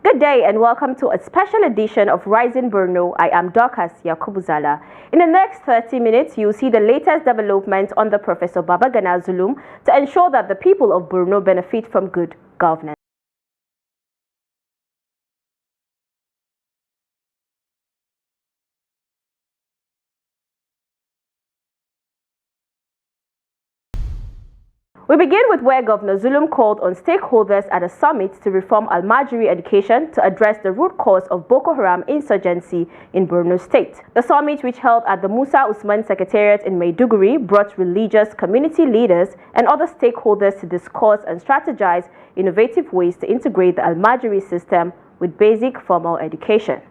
Good day and welcome to a special edition of Rising Borno. I am Dorcas Yakubuzala. In the next 30 minutes, you'll see the latest development on the Professor Babagana Zulum to ensure that the people of Borno benefit from good governance. We begin with where Governor Zulum called on stakeholders at a summit to reform Almajiri education to address the root cause of Boko Haram insurgency in Borno State. The summit, which held at the Musa Usman Secretariat in Maiduguri, brought religious community leaders and other stakeholders to discuss and strategize innovative ways to integrate the Almajiri system with basic formal education.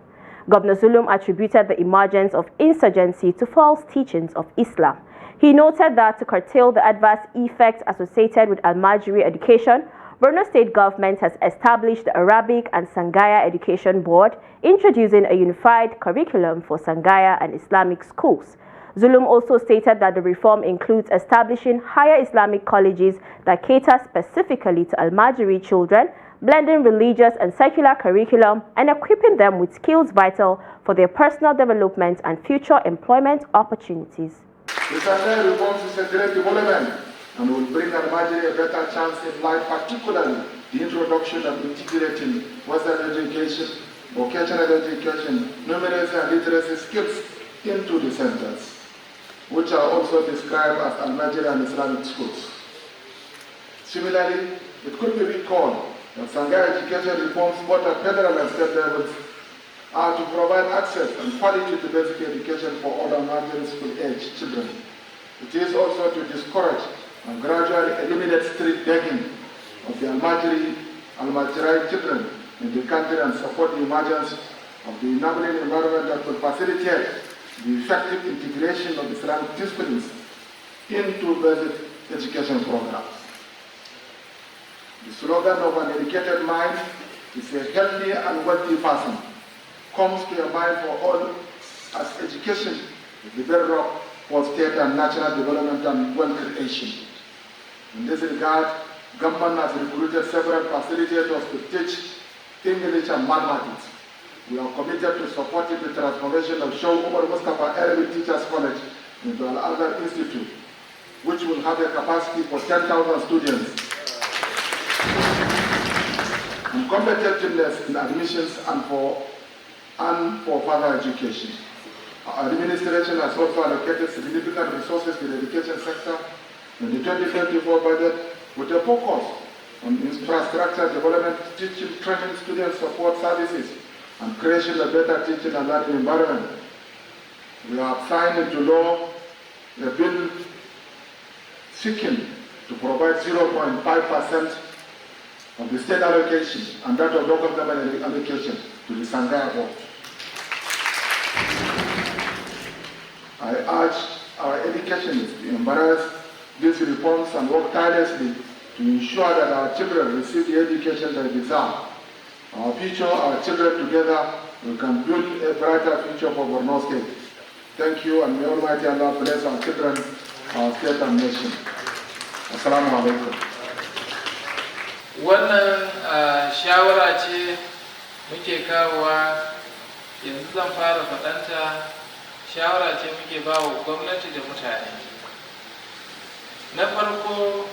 Governor Zulum attributed the emergence of insurgency to false teachings of Islam. He noted that to curtail the adverse effects associated with Almajiri education, Borno State government has established the Arabic and Sangaya Education Board, introducing a unified curriculum for Sangaya and Islamic schools. Zulum also stated that the reform includes establishing higher Islamic colleges that cater specifically to Almajiri children, blending religious and secular curriculum, and equipping them with skills vital for their personal development and future employment opportunities. The Sangaya reforms is a great development and will bring Almajiri a better chance in life, particularly the introduction of integrating Western education, vocational education, numeracy and literacy skills into the centers, which are also described as Almajiri and Islamic schools. Similarly, it could be recalled that Sangaya education reforms both at federal and state levels are to provide access and quality to basic education for all Almajiri school-age children. It is also to discourage and gradually eliminate street begging of the Almajiri children in the country and support the emergence of the enabling environment that will facilitate the effective integration of Islamic disciplines into basic education programs. The slogan of an educated mind is a healthy and wealthy person comes to your mind for all, as education is the bedrock for state and national development and wealth creation. In this regard, government has recruited several facilitators to teach English and mathematics. We are committed to supporting the transformation of Sheikh Umar Mustafa Arabic Teachers College into an Al-Azhar Institute, which will have a capacity for 10,000 students and competitiveness in admissions and for further education. Our administration has also allocated significant resources to the education sector in the 2024 budget with a focus on infrastructure development, teaching, training, student support services, and creation of better teaching and learning environment. We have signed into law a bill seeking to provide 0.5% of the state allocation and that of local government allocation to the Sangaya board. I urge our educationists to embrace these reforms and work tirelessly to ensure that our children receive the education they deserve. Our future, our children together, we can build a brighter future for Borno State. Thank you, and may Almighty Allah bless our children, our state and nation. Assalamu alaikum. Wannan shawara ce muke kawowa, yanzu zan fara faɗanta. Shawara ce muke ba wa gwamnati da mutane. Na farko,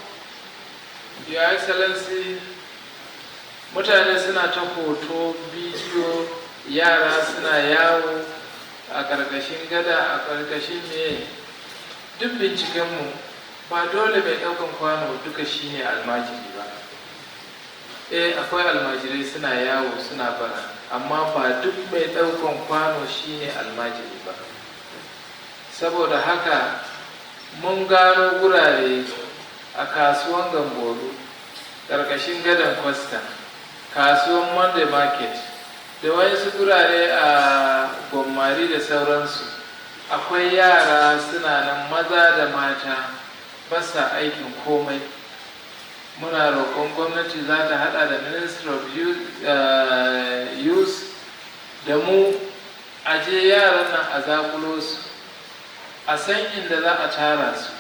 Your Excellency, mutane suna ta hoto, bidiyo, yara suna yawo a ƙarƙashin gada, a ƙarƙashin me. Duk bincikenmu ba dole mai ɗaukan kwano duka shine almajiri ba. Akwai almajirai suna yawo suna bara, amma ba duk mai ɗaukan kwano shine almajiri ba. Saboda haka mun gano gurare a kasuwan Gamboru, ƙarƙashin gadon Costa, kasuwan Monday Market, da wasu gurare a Gommari da sauransu. Akwai yara suna nan maza da mata ba sa aikin komai. Muna roƙon gwamnati za ta haɗa da Ministry of Youth da mu aje yaran nan a zakulo su, a san inda za a tara su,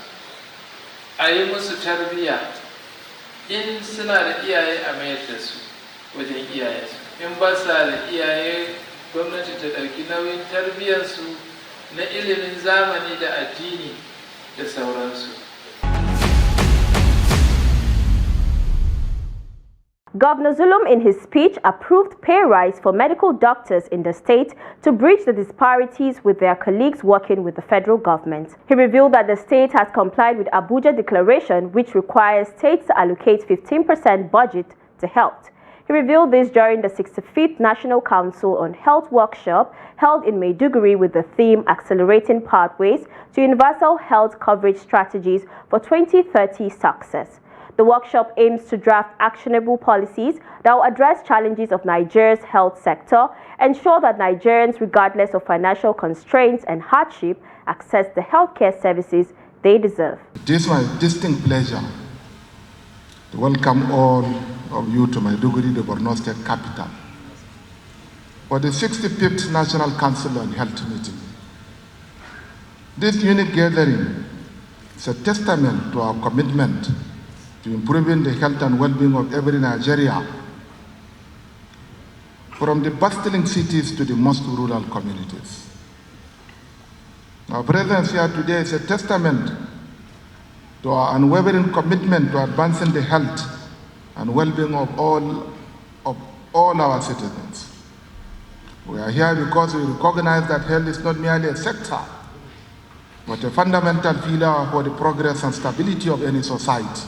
a yi musu tarbiyya. In suna da iyaye a mayar da su wajen iyayensu. in ba sa da iyaye gwamnati ta ɗauki nauyin tarbiyyarsu na ilimin zamani da addini da sauransu. Governor Zulum, in his speech, approved pay rise for medical doctors in the state to bridge the disparities with their colleagues working with the federal government. He revealed that the state has complied with Abuja Declaration, which requires states to allocate 15% budget to health. He revealed this during the 65th National Council on Health workshop held in Maiduguri with the theme Accelerating Pathways to Universal Health Coverage Strategies for 2030 Success. The workshop aims to draft actionable policies that will address challenges of Nigeria's health sector, ensure that Nigerians, regardless of financial constraints and hardship, access the healthcare services they deserve. It is my distinct pleasure to welcome all of you to Maiduguri, the Borno State capital, for the 65th National Council on Health meeting. This unique gathering is a testament to our commitment to improving the health and well-being of every Nigeria, from the bustling cities to the most rural communities. Our presence here today is a testament to our unwavering commitment to advancing the health and well-being of all our citizens. We are here because we recognize that health is not merely a sector, but a fundamental pillar for the progress and stability of any society.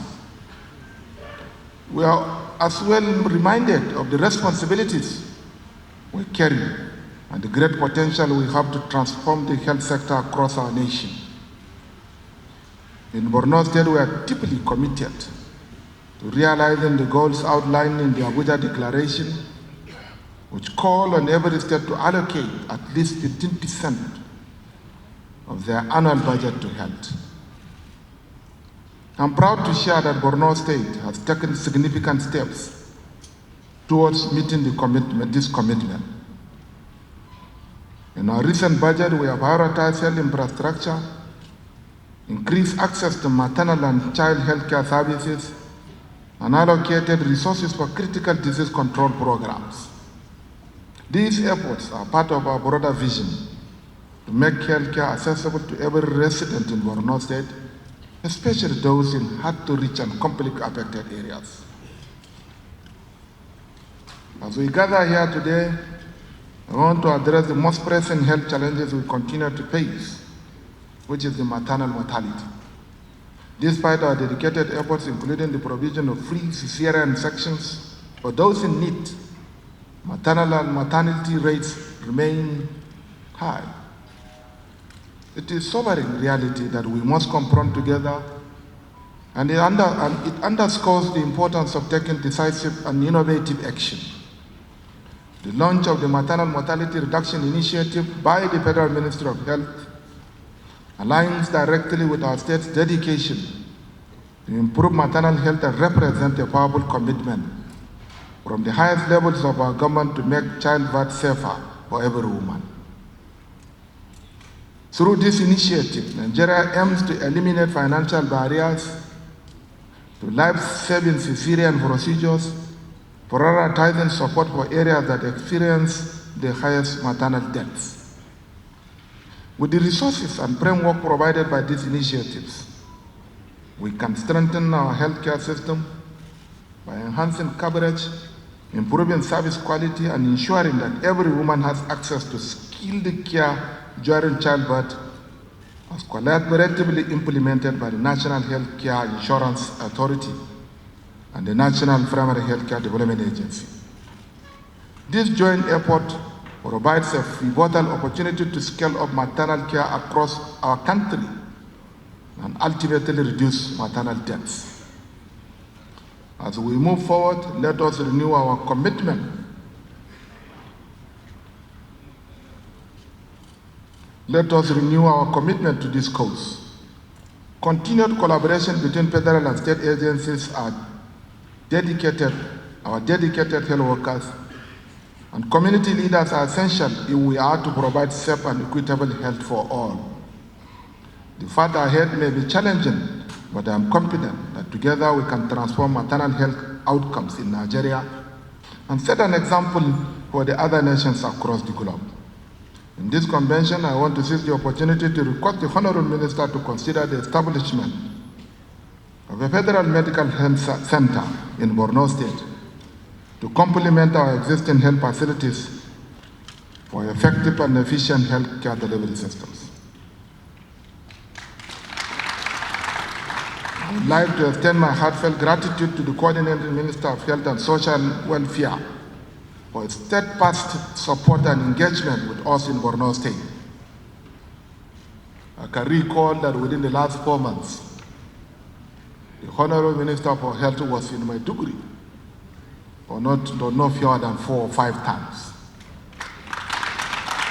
We are as well reminded of the responsibilities we carry and the great potential we have to transform the health sector across our nation. In Borno State, we are deeply committed to realizing the goals outlined in the Abuja Declaration, which call on every state to allocate at least 15% of their annual budget to health. I'm proud to share that Borno State has taken significant steps towards meeting this commitment. In our recent budget, we have prioritized health infrastructure, increased access to maternal and child health care services, and allocated resources for critical disease control programs. These efforts are part of our broader vision to make health care accessible to every resident in Borno State, especially those in hard-to-reach and conflict-affected areas. As we gather here today, I want to address the most pressing health challenges we continue to face, which is the maternal mortality. Despite our dedicated efforts, including the provision of free cesarean sections for those in need, maternal and maternity rates remain high. It is a sobering reality that we must confront together, and it underscores the importance of taking decisive and innovative action. The launch of the Maternal Mortality Reduction Initiative by the Federal Ministry of Health aligns directly with our state's dedication to improve maternal health and represent a powerful commitment from the highest levels of our government to make childbirth safer for every woman. Through this initiative, Nigeria aims to eliminate financial barriers to life-saving cesarean procedures, prioritizing support for areas that experience the highest maternal deaths. With the resources and framework provided by these initiatives, we can strengthen our healthcare system by enhancing coverage, improving service quality, and ensuring that every woman has access to skilled care during childbirth, as collaboratively implemented by the National Health Care Insurance Authority and the National Primary Healthcare Development Agency. This joint effort provides a pivotal opportunity to scale up maternal care across our country and ultimately reduce maternal deaths. As we move forward, let us renew our commitment to this cause. Continued collaboration between federal and state agencies, our dedicated health workers, and community leaders are essential if we are to provide safe and equitable health for all. The path ahead may be challenging, but I am confident that together we can transform maternal health outcomes in Nigeria and set an example for the other nations across the globe. In this convention, I want to seize the opportunity to request the Honorable Minister to consider the establishment of a federal medical health center in Borno State to complement our existing health facilities for effective and efficient health care delivery systems. I would like to extend my heartfelt gratitude to the Coordinating Minister of Health and Social Welfare for its steadfast support and engagement with us in Borno State. I can recall that within the last 4 months, the Honorable Minister for Health was in Maiduguri for no fewer than 4 or 5 times.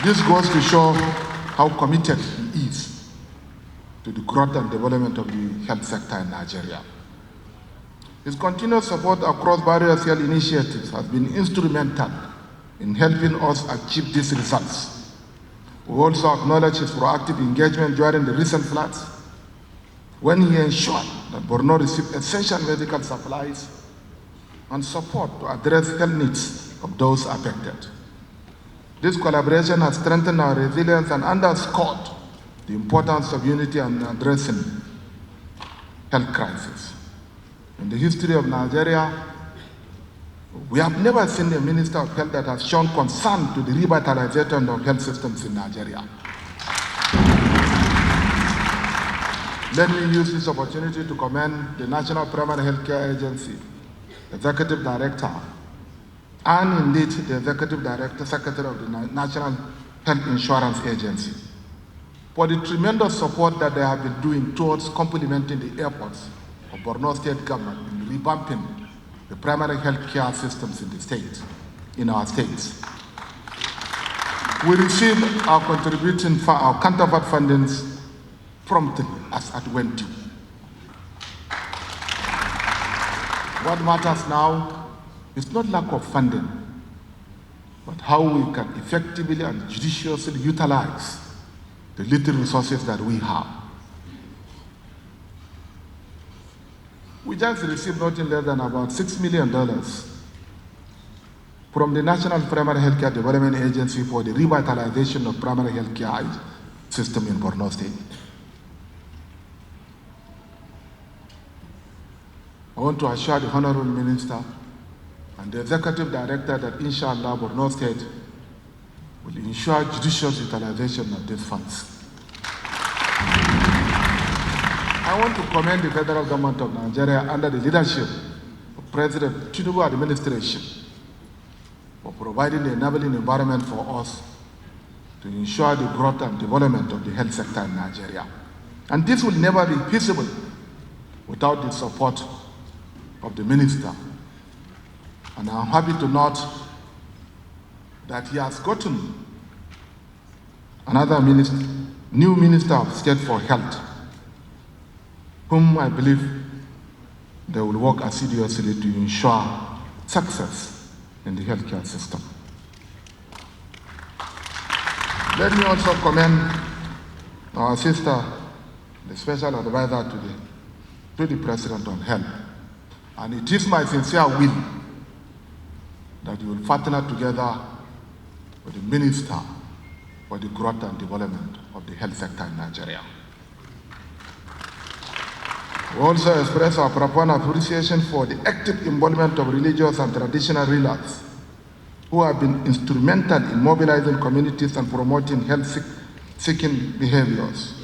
This goes to show how committed he is to the growth and development of the health sector in Nigeria. His continued support across various health initiatives has been instrumental in helping us achieve these results. We also acknowledge his proactive engagement during the recent floods, when he ensured that Borno received essential medical supplies and support to address health needs of those affected. This collaboration has strengthened our resilience and underscored the importance of unity in addressing health crisis. In the history of Nigeria, we have never seen a minister of health that has shown concern to the revitalization of health systems in Nigeria. Let me use this opportunity to commend the National Primary Healthcare Agency, Executive Director, and indeed the Executive Director, Secretary of the National Health Insurance Agency, for the tremendous support that they have been doing towards complementing the efforts of Borno State government in revamping the primary health care systems in the state, in our states. We received our our counterpart fundings promptly as at when due. What matters now is not lack of funding, but how we can effectively and judiciously utilize the little resources that we have. We just received nothing less than about $6 million from the National Primary Healthcare Development Agency for the revitalization of primary healthcare system in Borno State. I want to assure the Honorable Minister and the Executive Director that inshallah Borno State will ensure judicious utilization of these funds. I want to commend the federal government of Nigeria under the leadership of President Tinubu administration for providing the enabling environment for us to ensure the growth and development of the health sector in Nigeria. And this will never be feasible without the support of the minister. And I'm happy to note that he has gotten another new Minister of State for Health, whom I believe they will work assiduously to ensure success in the healthcare system. Let me also commend our sister, the special advisor to the President on Health. And it is my sincere will that you will partner together with the Minister for the growth and development of the health sector in Nigeria. We also express our profound appreciation for the active involvement of religious and traditional rulers who have been instrumental in mobilizing communities and promoting health-seeking behaviors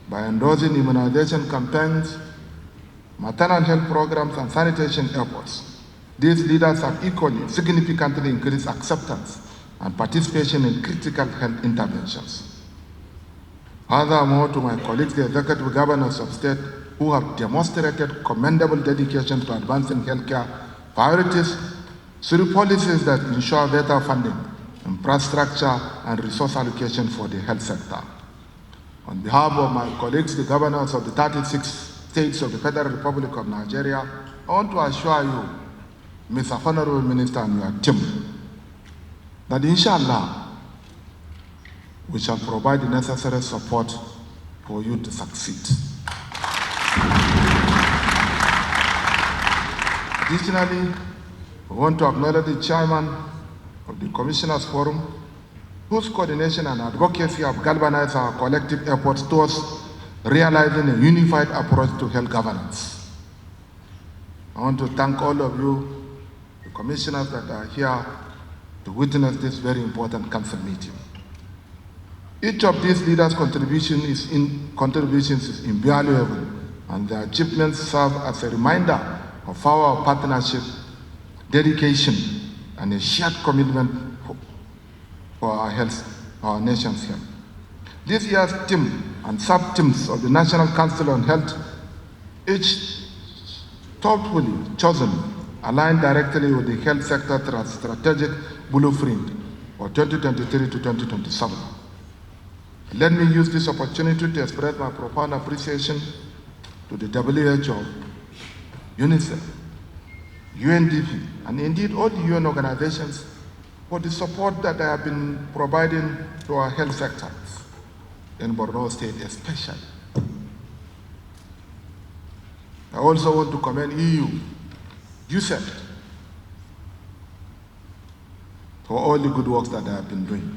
by endorsing immunization campaigns, maternal health programs, and sanitation efforts. These leaders have equally significantly increased acceptance and participation in critical health interventions. Furthermore, to my colleagues, the executive governors of state who have demonstrated commendable dedication to advancing healthcare priorities through policies that ensure better funding, infrastructure, and resource allocation for the health sector. On behalf of my colleagues, the governors of the 36 states of the Federal Republic of Nigeria, I want to assure you, Mr. Honorable Minister and your team, that inshallah, we shall provide the necessary support for you to succeed. Additionally, We want to acknowledge the chairman of the Commissioners Forum, whose coordination and advocacy have galvanized our collective efforts towards realizing a unified approach to health governance. I want to thank all of you, the commissioners that are here to witness this very important council meeting. Each of these leaders' contributions is invaluable, and their achievements serve as a reminder of our partnership, dedication, and a shared commitment for our nation's health. This year's theme and sub-themes of the National Council on Health, each thoughtfully chosen, align directly with the health sector strategic blueprint for 2023 to 2027. Let me use this opportunity to express my profound appreciation to the WHO, UNICEF, UNDP, and indeed all the UN organizations for the support that they have been providing to our health sectors in Borno State especially. I also want to commend EU, UNICEF, for all the good works that they have been doing.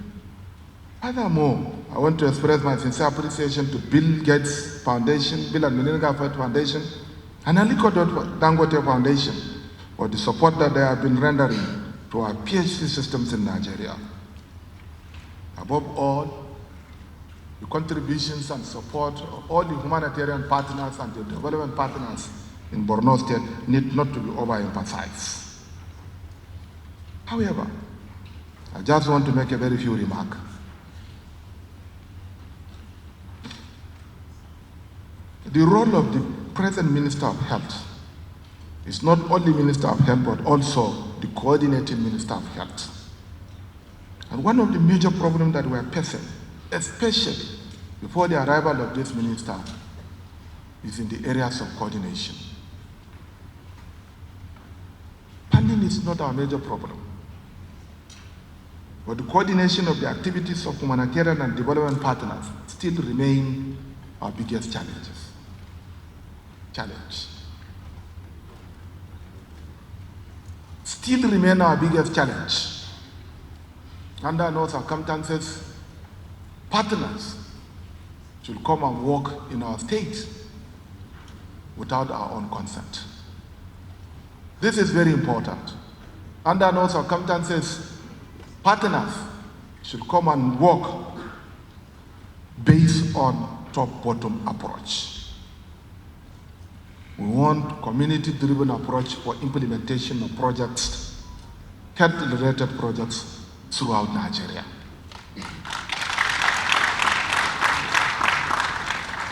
Furthermore, I want to express my sincere appreciation to Bill Gates Foundation, Bill and Melinda Gates Foundation, and Aliko Dangote Foundation for the support that they have been rendering to our PhD systems in Nigeria. Above all, the contributions and support of all the humanitarian partners and the development partners in Borno State need not to be overemphasized. However, I just want to make a very few remarks. The role of the present Minister of Health is not only Minister of Health, but also the coordinating Minister of Health. And one of the major problems that we are facing, especially before the arrival of this minister, is in the areas of coordination. Funding is not our major problem, but the coordination of the activities of humanitarian and development partners still remain our biggest challenge. Still remain our biggest challenge. Under no circumstances, partners should come and work in our state without our own consent. This is very important. Under no circumstances, partners should come and work based on top-bottom approach. We want community-driven approach for implementation of projects, health-related projects throughout Nigeria.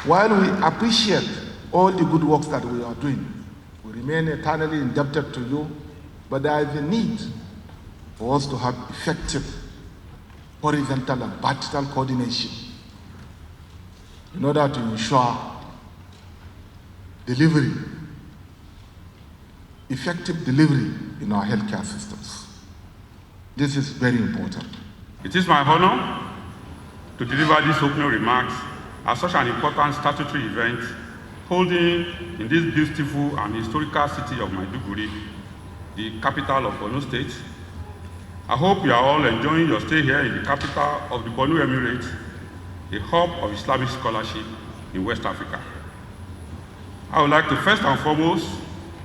While we appreciate all the good works that we are doing, we remain eternally indebted to you, but there is a need for us to have effective horizontal and vertical coordination in order to ensure delivery, effective delivery in our healthcare systems. This is very important. It is my honor to deliver these opening remarks at such an important statutory event holding in this beautiful and historical city of Maiduguri, the capital of Borno State. I hope you are all enjoying your stay here in the capital of the Borno Emirate, a hub of Islamic scholarship in West Africa. I would like to first and foremost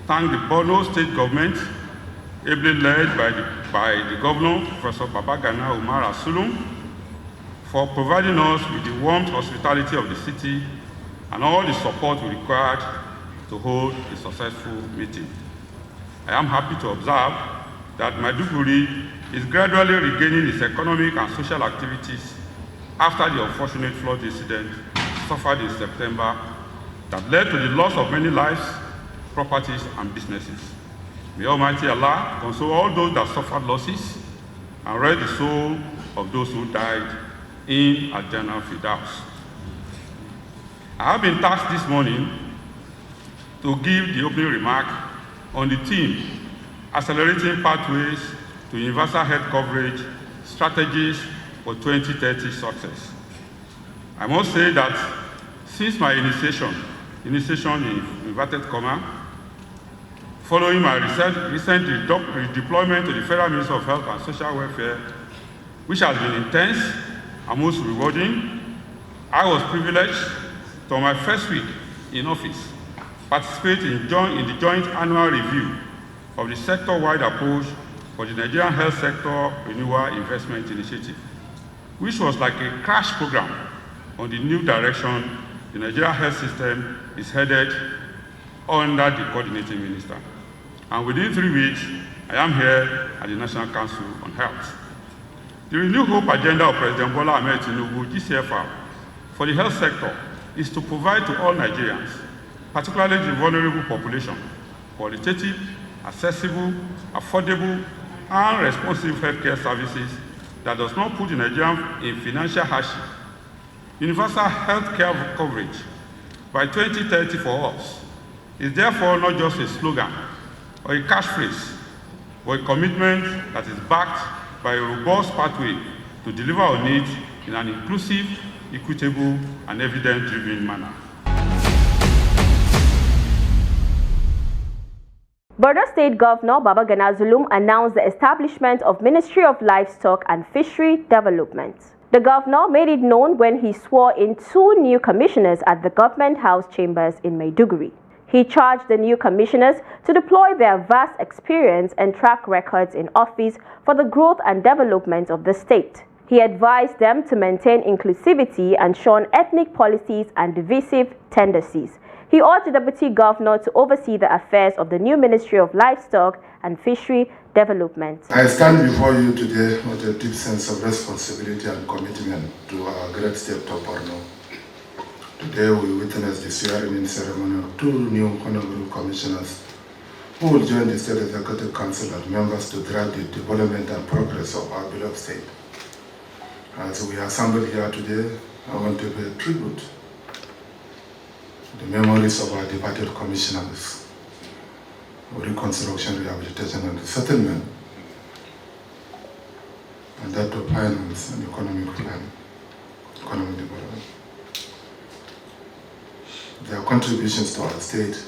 thank the Borno State government, ably led by the Governor, Professor Babagana Umar Asulum, for providing us with the warm hospitality of the city and all the support we required to hold a successful meeting. I am happy to observe that Maiduguri is gradually regaining its economic and social activities after the unfortunate flood incident suffered in September that led to the loss of many lives, properties, and businesses. May Almighty Allah console all those that suffered losses and rest the soul of those who died in Al-Jannah Firdaus. I have been tasked this morning to give the opening remark on the theme, Accelerating Pathways to Universal Health Coverage, Strategies for 2030 Success. I must say that since my initiation in inverted comma, Following my recent redeployment to the Federal Ministry of Health and Social Welfare, which has been intense and most rewarding, I was privileged to, on my first week in office, participate in the joint annual review of the sector-wide approach for the Nigerian Health Sector Renewal Investment Initiative, which was like a crash program on the new direction the Nigerian health system is headed under the coordinating minister. And within 3 weeks, I am here at the National Council on Health. The Renewed Hope agenda of President Bola Ahmed Tinubu, GCFR, for the health sector is to provide to all Nigerians, particularly the vulnerable population, qualitative, accessible, affordable, and responsive healthcare services that does not put the Nigerian in financial hardship. Universal healthcare coverage by 2030 for us is therefore not just a slogan or a catchphrase, but a commitment that is backed by a robust pathway to deliver on needs in an inclusive, equitable, and evidence-driven manner. Borno State Governor Babagana Zulum announced the establishment of Ministry of Livestock and Fishery Development. The governor made it known when he swore in 2 new commissioners at the Government House Chambers in Maiduguri. He charged the new commissioners to deploy their vast experience and track records in office for the growth and development of the state. He advised them to maintain inclusivity and shun ethnic policies and divisive tendencies. He urged the deputy governor to oversee the affairs of the new Ministry of Livestock and Fishery Development. I stand before you today with a deep sense of responsibility and commitment to our great state of Borno. Today we witness the swearing-in ceremony of 2 new honorable commissioners who will join the State Executive Council as members to drive the development and progress of our beloved state. As we are assembled here today, I want to pay tribute to the memories of our departed commissioners of Reconstruction, Rehabilitation and Settlement, and that of Finance and Economic Planning, Economic Development. Their contributions to our state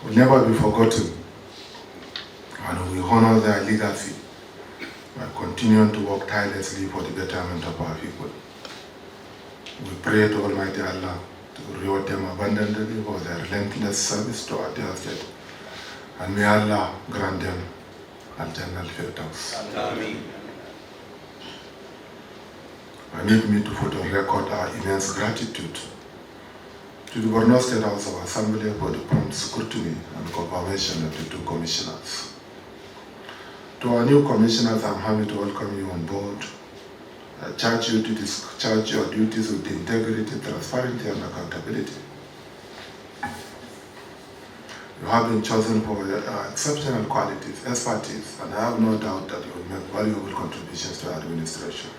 will never be forgotten, and we honor their legacy by continuing to work tirelessly for the betterment of our people. We pray to Almighty Allah to reward them abundantly for their relentless service to our dear state, and may Allah grant them Al-Jannah al-Firdaus. Amen. Permit me to put on record our immense gratitude to the Borno State House of Assembly for the prompt scrutiny and confirmation of the 2 commissioners. To our new commissioners, I'm happy to welcome you on board. I charge you to discharge your duties with integrity, transparency, and accountability. You have been chosen for your exceptional qualities, expertise, and I have no doubt that you will make valuable contributions to our administration.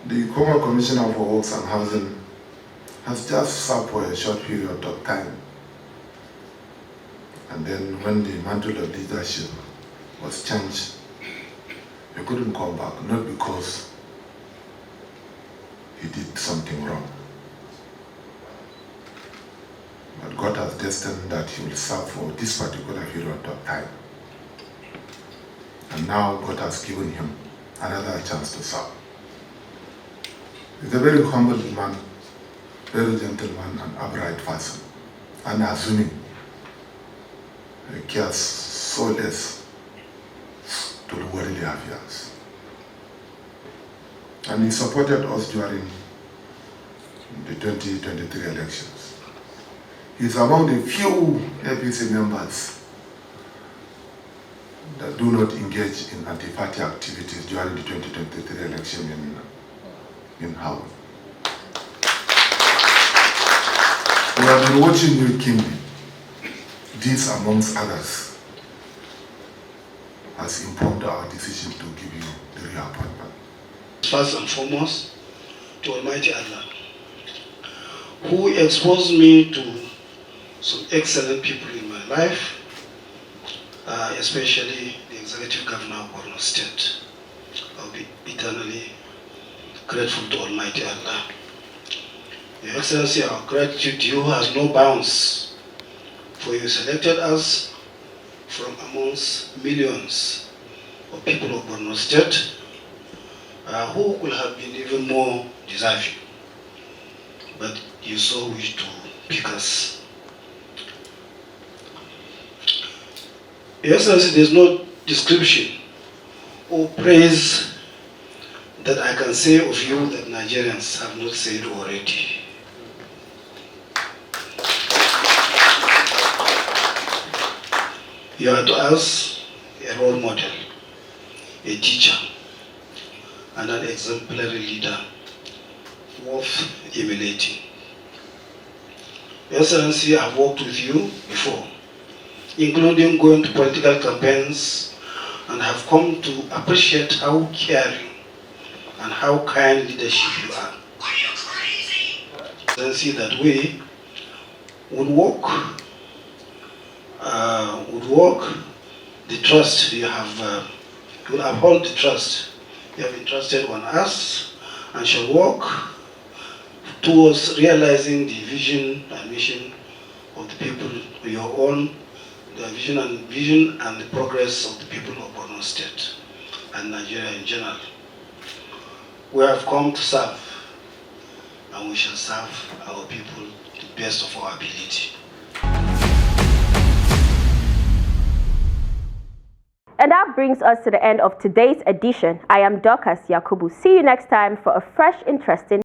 The former Commissioner for Works and Housing has just served for a short period of time. And then when the mantle of leadership was changed, he couldn't come back, not because he did something wrong, but God has destined that he will serve for this particular period of time. And now God has given him another chance to serve. He's a very humble man, very gentleman and upright person, unassuming. He cares so less to the worldly affairs. And he supported us during the 2023 elections. He's among the few APC members that do not engage in anti-party activities during the 2023 election in Howard. We have been watching you keenly. This, amongst others, has informed our decision to give you the reappointment. First and foremost, to Almighty Allah, who exposed me to some excellent people in my life, especially the Executive Governor of Borno State. I'll be eternally grateful to Almighty Allah. Your Excellency, our gratitude to you has no bounds, for you selected us from amongst millions of people of Borno State who could have been even more deserving, but you so wish to pick us. Your Excellency, there is no description or praise that I can say of you that Nigerians have not said already. You are to us a role model, a teacher, and an exemplary leader worth emulating. Your Excellency, I have worked with you before, including going to political campaigns, and have come to appreciate how caring and how kind leadership you are. Excellency, that we would walk the trust you have, will uphold the trust you have entrusted on us, and shall work towards realizing the vision and mission of the people, your own, the vision and the progress of the people of Borno State and Nigeria in general. We have come to serve, and we shall serve our people to the best of our ability. And that brings us to the end of today's edition. I am Dorcas Yakubu. See you next time for a fresh, interesting